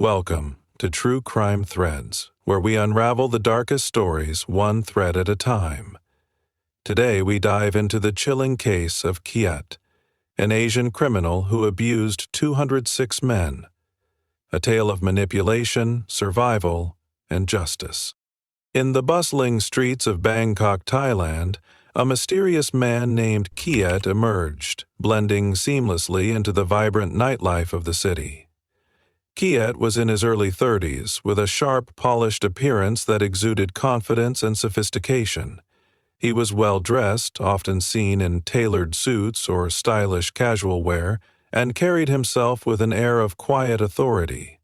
Welcome to True Crime Threads, where we unravel the darkest stories one thread at a time. Today we dive into the chilling case of Kiet, an Asian criminal who abused 206 men. A tale of manipulation, survival, and justice. In the bustling streets of Bangkok, Thailand, a mysterious man named Kiet emerged, blending seamlessly into the vibrant nightlife of the city. Kiet was in his early 30s, with a sharp, polished appearance that exuded confidence and sophistication. He was well-dressed, often seen in tailored suits or stylish casual wear, and carried himself with an air of quiet authority.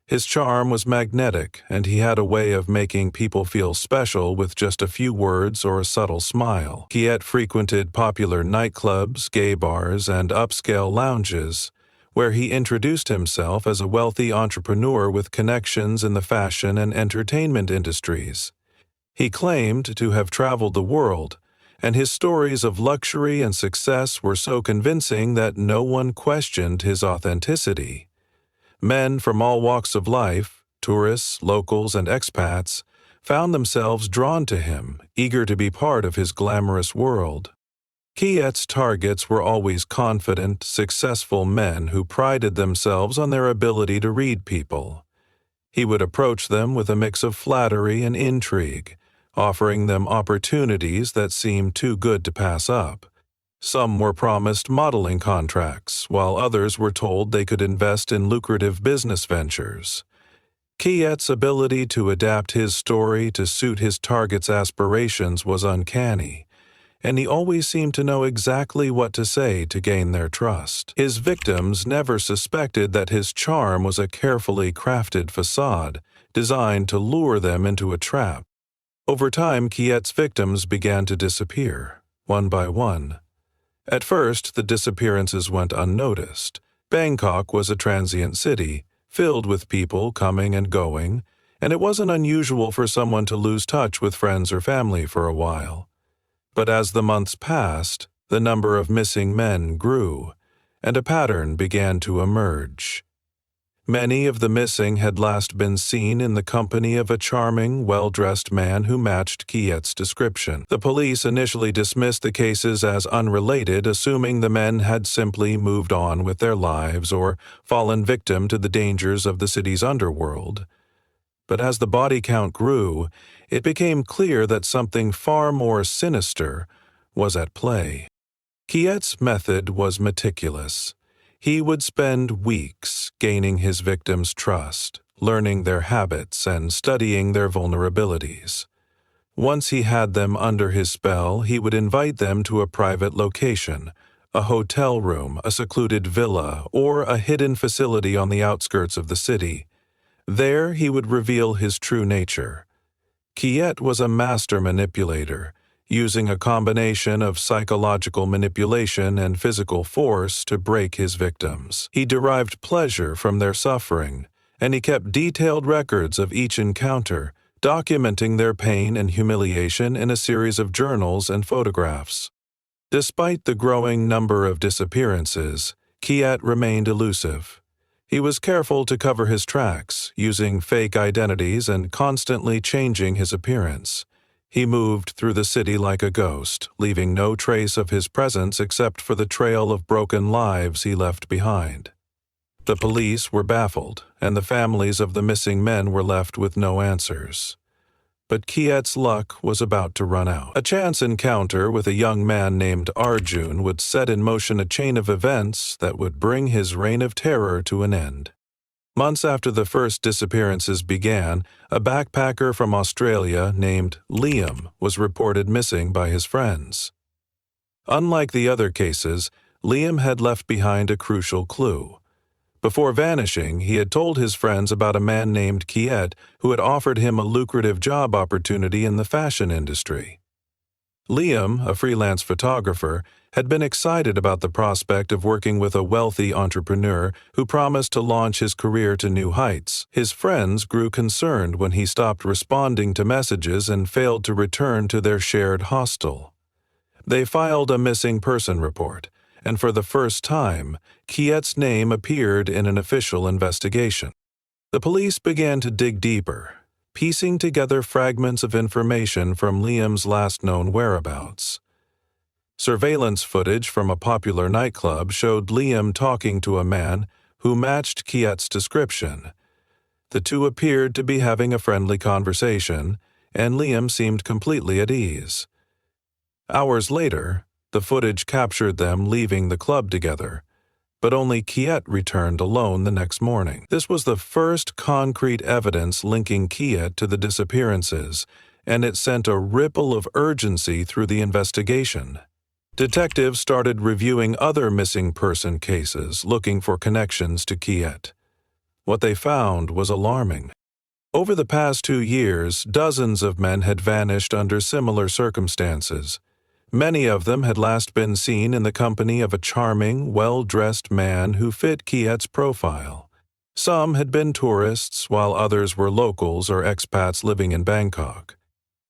His charm was magnetic, and he had a way of making people feel special with just a few words or a subtle smile. Kiet frequented popular nightclubs, gay bars, and upscale lounges, where he introduced himself as a wealthy entrepreneur with connections in the fashion and entertainment industries. He claimed to have traveled the world, and his stories of luxury and success were so convincing that no one questioned his authenticity. Men from all walks of life, tourists, locals, and expats, found themselves drawn to him, eager to be part of his glamorous world. Kiet's targets were always confident, successful men who prided themselves on their ability to read people. He would approach them with a mix of flattery and intrigue, offering them opportunities that seemed too good to pass up. Some were promised modeling contracts, while others were told they could invest in lucrative business ventures. Kiet's ability to adapt his story to suit his target's aspirations was uncanny, and he always seemed to know exactly what to say to gain their trust. His victims never suspected that his charm was a carefully crafted facade designed to lure them into a trap. Over time, Kiet's victims began to disappear, one by one. At first, the disappearances went unnoticed. Bangkok was a transient city, filled with people coming and going, and it wasn't unusual for someone to lose touch with friends or family for a while. But as the months passed, the number of missing men grew, and a pattern began to emerge. Many of the missing had last been seen in the company of a charming, well-dressed man who matched Kiet's description. The police initially dismissed the cases as unrelated, assuming the men had simply moved on with their lives or fallen victim to the dangers of the city's underworld. But as the body count grew, it became clear that something far more sinister was at play. Kiet's method was meticulous. He would spend weeks gaining his victims' trust, learning their habits, and studying their vulnerabilities. Once he had them under his spell, he would invite them to a private location, a hotel room, a secluded villa, or a hidden facility on the outskirts of the city. There he would reveal his true nature. Kiet was a master manipulator, using a combination of psychological manipulation and physical force to break his victims. He derived pleasure from their suffering, and he kept detailed records of each encounter, documenting their pain and humiliation in a series of journals and photographs. Despite the growing number of disappearances, Kiet remained elusive. He was careful to cover his tracks, using fake identities and constantly changing his appearance. He moved through the city like a ghost, leaving no trace of his presence except for the trail of broken lives he left behind. The police were baffled, and the families of the missing men were left with no answers. But Kiet's luck was about to run out. A chance encounter with a young man named Arjun would set in motion a chain of events that would bring his reign of terror to an end. Months after the first disappearances began, a backpacker from Australia named Liam was reported missing by his friends. Unlike the other cases, Liam had left behind a crucial clue. Before vanishing, he had told his friends about a man named Kiet who had offered him a lucrative job opportunity in the fashion industry. Liam, a freelance photographer, had been excited about the prospect of working with a wealthy entrepreneur who promised to launch his career to new heights. His friends grew concerned when he stopped responding to messages and failed to return to their shared hostel. They filed a missing person report, and for the first time, Kiet's name appeared in an official investigation. The police began to dig deeper, piecing together fragments of information from Liam's last known whereabouts. Surveillance footage from a popular nightclub showed Liam talking to a man who matched Kiet's description. The two appeared to be having a friendly conversation, and Liam seemed completely at ease. Hours later, the footage captured them leaving the club together, but only Kiet returned alone the next morning. This was the first concrete evidence linking Kiet to the disappearances, and it sent a ripple of urgency through the investigation. Detectives started reviewing other missing person cases, looking for connections to Kiet. What they found was alarming. Over the past 2 years, dozens of men had vanished under similar circumstances. Many of them had last been seen in the company of a charming, well-dressed man who fit Kiet's profile. Some had been tourists, while others were locals or expats living in Bangkok.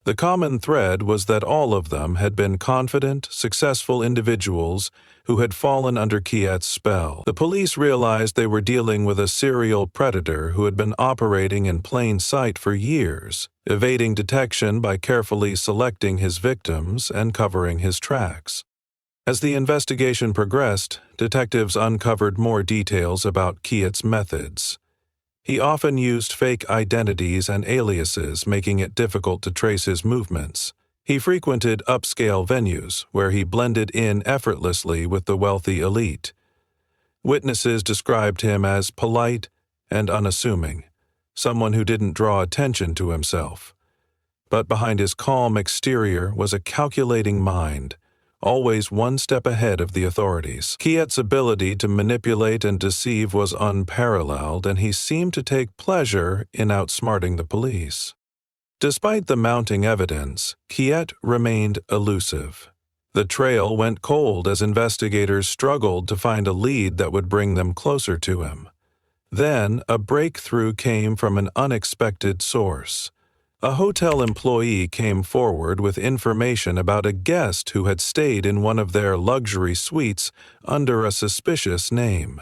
The common thread was that all of them had been confident, successful individuals who had fallen under Kiet's spell. The police realized they were dealing with a serial predator who had been operating in plain sight for years, evading detection by carefully selecting his victims and covering his tracks. As the investigation progressed, detectives uncovered more details about Kiet's methods. He often used fake identities and aliases, making it difficult to trace his movements. He frequented upscale venues, where he blended in effortlessly with the wealthy elite. Witnesses described him as polite and unassuming, someone who didn't draw attention to himself. But behind his calm exterior was a calculating mind, always one step ahead of the authorities. Kiet's ability to manipulate and deceive was unparalleled, and he seemed to take pleasure in outsmarting the police. Despite the mounting evidence, Kiet remained elusive. The trail went cold as investigators struggled to find a lead that would bring them closer to him. Then, a breakthrough came from an unexpected source. A hotel employee came forward with information about a guest who had stayed in one of their luxury suites under a suspicious name.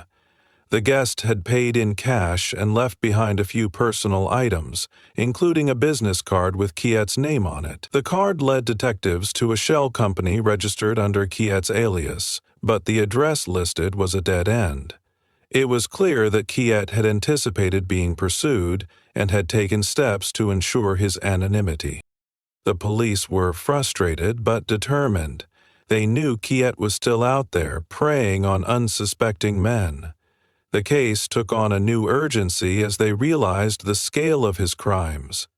The guest had paid in cash and left behind a few personal items, including a business card with Kiet's name on it. The card led detectives to a shell company registered under Kiet's alias, but the address listed was a dead end. It was clear that Kiet had anticipated being pursued and had taken steps to ensure his anonymity. The police were frustrated but determined. They knew Kiet was still out there, preying on unsuspecting men. The case took on a new urgency as they realized the scale of his crimes.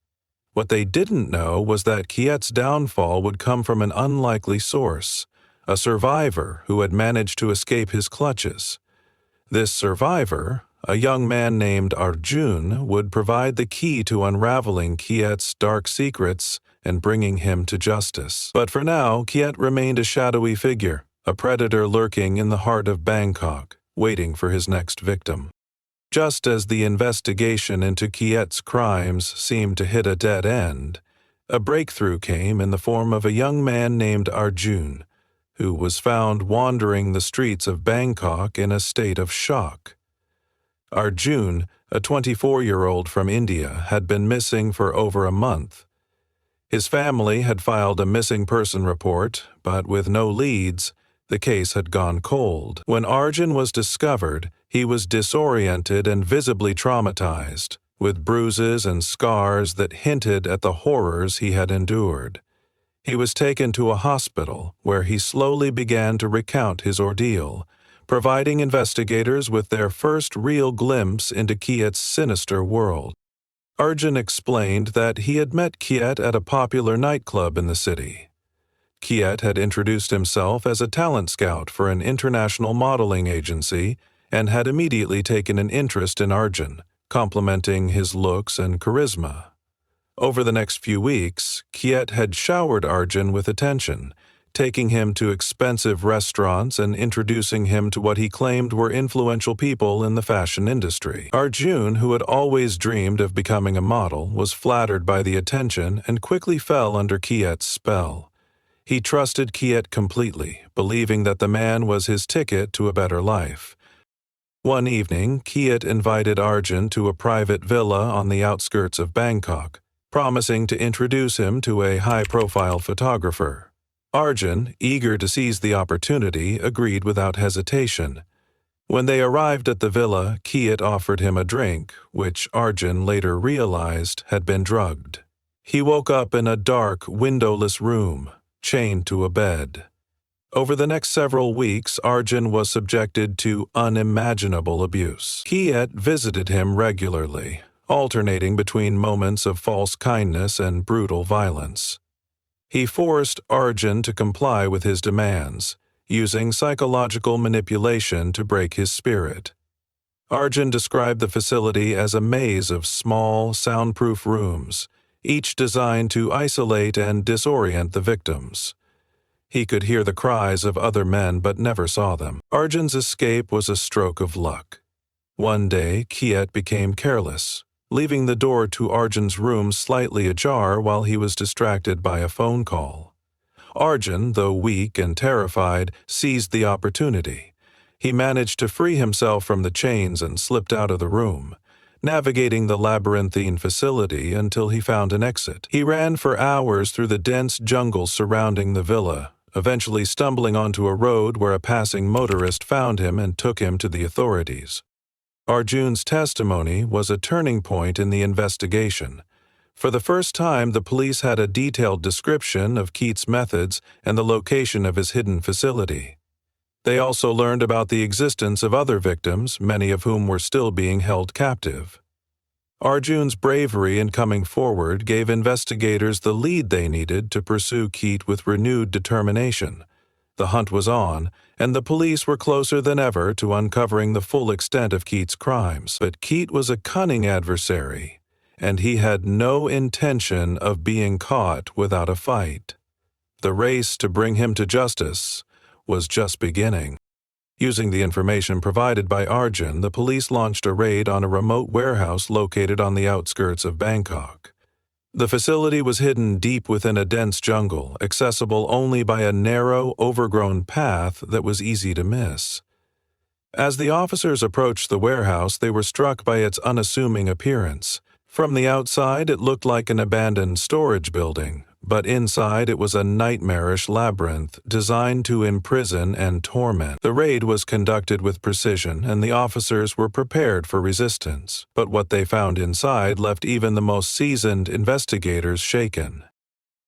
What they didn't know was that Kiet's downfall would come from an unlikely source, a survivor who had managed to escape his clutches. This survivor, a young man named Arjun, would provide the key to unraveling Kiet's dark secrets and bringing him to justice. But for now, Kiet remained a shadowy figure, a predator lurking in the heart of Bangkok, waiting for his next victim. Just as the investigation into Kiet's crimes seemed to hit a dead end, a breakthrough came in the form of a young man named Arjun, who was found wandering the streets of Bangkok in a state of shock. Arjun, a 24-year-old from India, had been missing for over a month. His family had filed a missing person report, but with no leads, the case had gone cold. When Arjun was discovered, he was disoriented and visibly traumatized, with bruises and scars that hinted at the horrors he had endured. He was taken to a hospital, where he slowly began to recount his ordeal, providing investigators with their first real glimpse into Kiet's sinister world. Arjun explained that he had met Kiet at a popular nightclub in the city. Kiet had introduced himself as a talent scout for an international modeling agency and had immediately taken an interest in Arjun, complimenting his looks and charisma. Over the next few weeks, Kiet had showered Arjun with attention, taking him to expensive restaurants and introducing him to what he claimed were influential people in the fashion industry. Arjun, who had always dreamed of becoming a model, was flattered by the attention and quickly fell under Kiet's spell. He trusted Kiet completely, believing that the man was his ticket to a better life. One evening, Kiet invited Arjun to a private villa on the outskirts of Bangkok, promising to introduce him to a high-profile photographer. Arjun, eager to seize the opportunity, agreed without hesitation. When they arrived at the villa, Kiet offered him a drink, which Arjun later realized had been drugged. He woke up in a dark, windowless room, chained to a bed. Over the next several weeks, Arjun was subjected to unimaginable abuse. Kiet visited him regularly, alternating between moments of false kindness and brutal violence. He forced Arjun to comply with his demands, using psychological manipulation to break his spirit. Arjun described the facility as a maze of small, soundproof rooms, each designed to isolate and disorient the victims. He could hear the cries of other men but never saw them. Arjun's escape was a stroke of luck. One day, Kiet became careless, leaving the door to Arjun's room slightly ajar while he was distracted by a phone call. Arjun, though weak and terrified, seized the opportunity. He managed to free himself from the chains and slipped out of the room, navigating the labyrinthine facility until he found an exit. He ran for hours through the dense jungle surrounding the villa, eventually stumbling onto a road where a passing motorist found him and took him to the authorities. Arjun's testimony was a turning point in the investigation. For the first time, the police had a detailed description of Kiet's methods and the location of his hidden facility. They also learned about the existence of other victims, many of whom were still being held captive. Arjun's bravery in coming forward gave investigators the lead they needed to pursue Kiet with renewed determination. The hunt was on, and the police were closer than ever to uncovering the full extent of Kiet's crimes. But Kiet was a cunning adversary, and he had no intention of being caught without a fight. The race to bring him to justice was just beginning. Using the information provided by Arjun, the police launched a raid on a remote warehouse located on the outskirts of Bangkok. The facility was hidden deep within a dense jungle, accessible only by a narrow, overgrown path that was easy to miss. As the officers approached the warehouse, they were struck by its unassuming appearance. From the outside, it looked like an abandoned storage building, but inside it was a nightmarish labyrinth designed to imprison and torment. The raid was conducted with precision, and the officers were prepared for resistance, but what they found inside left even the most seasoned investigators shaken.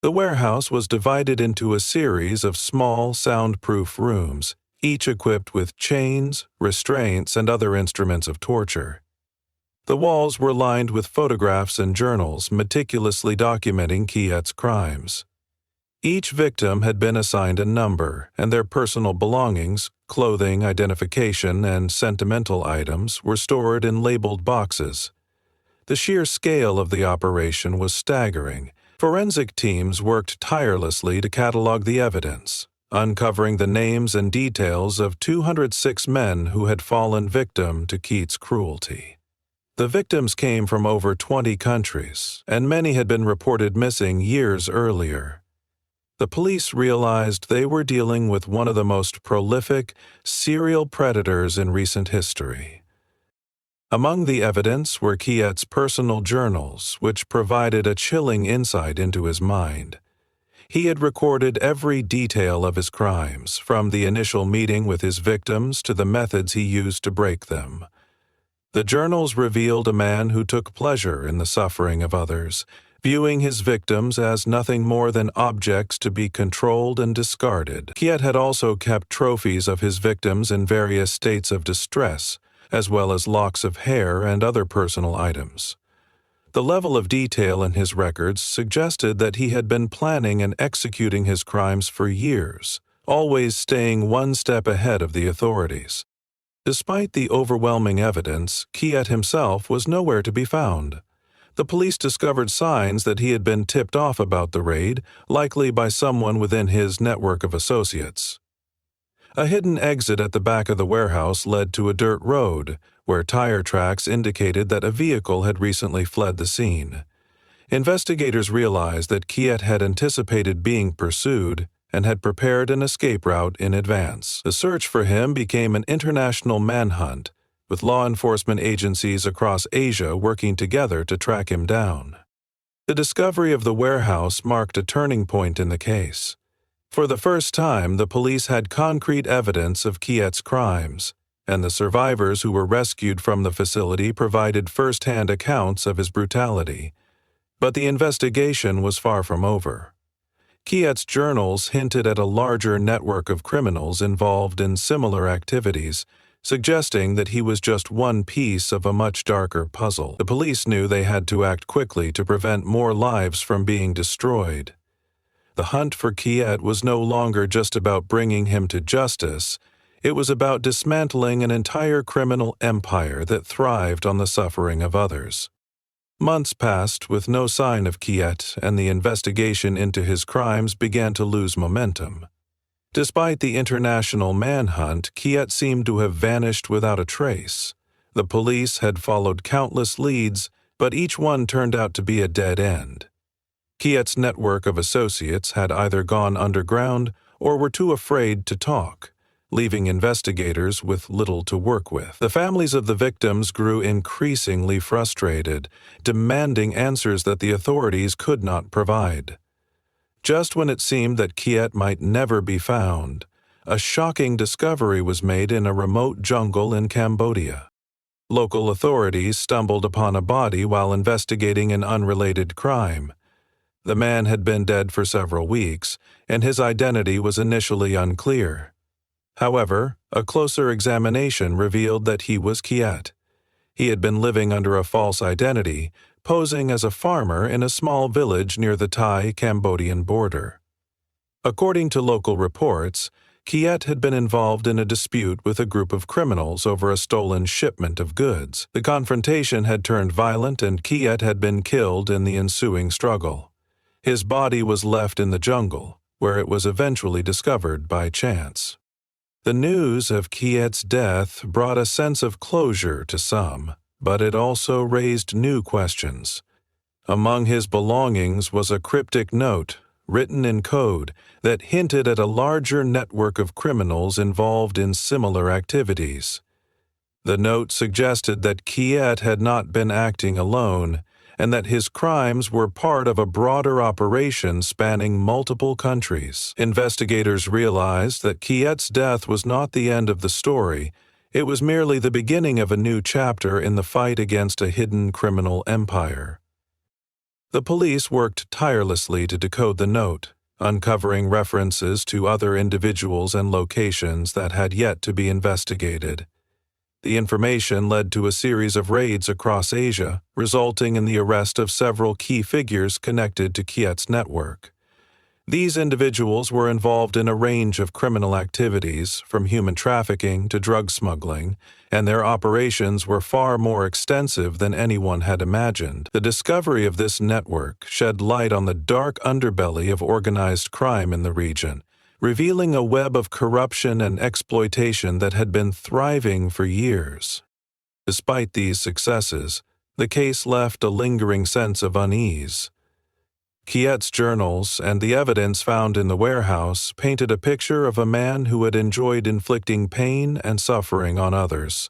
The warehouse was divided into a series of small, soundproof rooms, each equipped with chains, restraints, and other instruments of torture. The walls were lined with photographs and journals meticulously documenting Kiet's crimes. Each victim had been assigned a number, and their personal belongings, clothing, identification, and sentimental items were stored in labeled boxes. The sheer scale of the operation was staggering. Forensic teams worked tirelessly to catalog the evidence, uncovering the names and details of 206 men who had fallen victim to Kiet's cruelty. The victims came from over 20 countries, and many had been reported missing years earlier. The police realized they were dealing with one of the most prolific serial predators in recent history. Among the evidence were Kiet's personal journals, which provided a chilling insight into his mind. He had recorded every detail of his crimes, from the initial meeting with his victims to the methods he used to break them. The journals revealed a man who took pleasure in the suffering of others, viewing his victims as nothing more than objects to be controlled and discarded. Kiet had also kept trophies of his victims in various states of distress, as well as locks of hair and other personal items. The level of detail in his records suggested that he had been planning and executing his crimes for years, always staying one step ahead of the authorities. Despite the overwhelming evidence, Kiet himself was nowhere to be found. The police discovered signs that he had been tipped off about the raid, likely by someone within his network of associates. A hidden exit at the back of the warehouse led to a dirt road, where tire tracks indicated that a vehicle had recently fled the scene. Investigators realized that Kiet had anticipated being pursued and had prepared an escape route in advance. The search for him became an international manhunt, with law enforcement agencies across Asia working together to track him down. The discovery of the warehouse marked a turning point in the case. For the first time, the police had concrete evidence of Kiet's crimes, and the survivors who were rescued from the facility provided first-hand accounts of his brutality. But the investigation was far from over. Kiet's journals hinted at a larger network of criminals involved in similar activities, suggesting that he was just one piece of a much darker puzzle. The police knew they had to act quickly to prevent more lives from being destroyed. The hunt for Kiet was no longer just about bringing him to justice. It was about dismantling an entire criminal empire that thrived on the suffering of others. Months passed with no sign of Kiet, and the investigation into his crimes began to lose momentum. Despite the international manhunt, Kiet seemed to have vanished without a trace. The police had followed countless leads, but each one turned out to be a dead end. Kiet's network of associates had either gone underground or were too afraid to talk, leaving investigators with little to work with. The families of the victims grew increasingly frustrated, demanding answers that the authorities could not provide. Just when it seemed that Kiet might never be found, a shocking discovery was made in a remote jungle in Cambodia. Local authorities stumbled upon a body while investigating an unrelated crime. The man had been dead for several weeks, and his identity was initially unclear. However, a closer examination revealed that he was Kiet. He had been living under a false identity, posing as a farmer in a small village near the Thai-Cambodian border. According to local reports, Kiet had been involved in a dispute with a group of criminals over a stolen shipment of goods. The confrontation had turned violent, and Kiet had been killed in the ensuing struggle. His body was left in the jungle, where it was eventually discovered by chance. The news of Kiet's death brought a sense of closure to some, but it also raised new questions. Among his belongings was a cryptic note, written in code, that hinted at a larger network of criminals involved in similar activities. The note suggested that Kiet had not been acting alone, and that his crimes were part of a broader operation spanning multiple countries. Investigators realized that Kiet's death was not the end of the story. It was merely the beginning of a new chapter in the fight against a hidden criminal empire. The police worked tirelessly to decode the note, uncovering references to other individuals and locations that had yet to be investigated. The information led to a series of raids across Asia, resulting in the arrest of several key figures connected to Kiet's network. These individuals were involved in a range of criminal activities, from human trafficking to drug smuggling, and their operations were far more extensive than anyone had imagined. The discovery of this network shed light on the dark underbelly of organized crime in the region, revealing a web of corruption and exploitation that had been thriving for years. Despite these successes, the case left a lingering sense of unease. Kiet's journals and the evidence found in the warehouse painted a picture of a man who had enjoyed inflicting pain and suffering on others.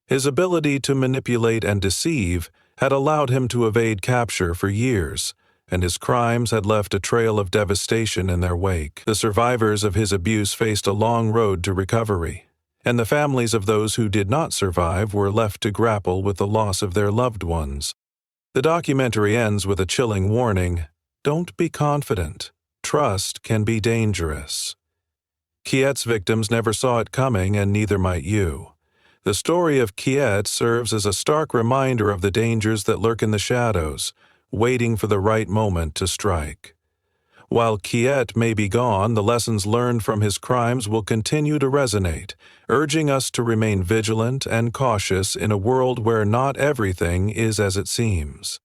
His ability to manipulate and deceive had allowed him to evade capture for years, and his crimes had left a trail of devastation in their wake. The survivors of his abuse faced a long road to recovery, and the families of those who did not survive were left to grapple with the loss of their loved ones. The documentary ends with a chilling warning: don't be confident. Trust can be dangerous. Kiet's victims never saw it coming, and neither might you. The story of Kiet serves as a stark reminder of the dangers that lurk in the shadows, waiting for the right moment to strike. While Kiet may be gone, the lessons learned from his crimes will continue to resonate, urging us to remain vigilant and cautious in a world where not everything is as it seems.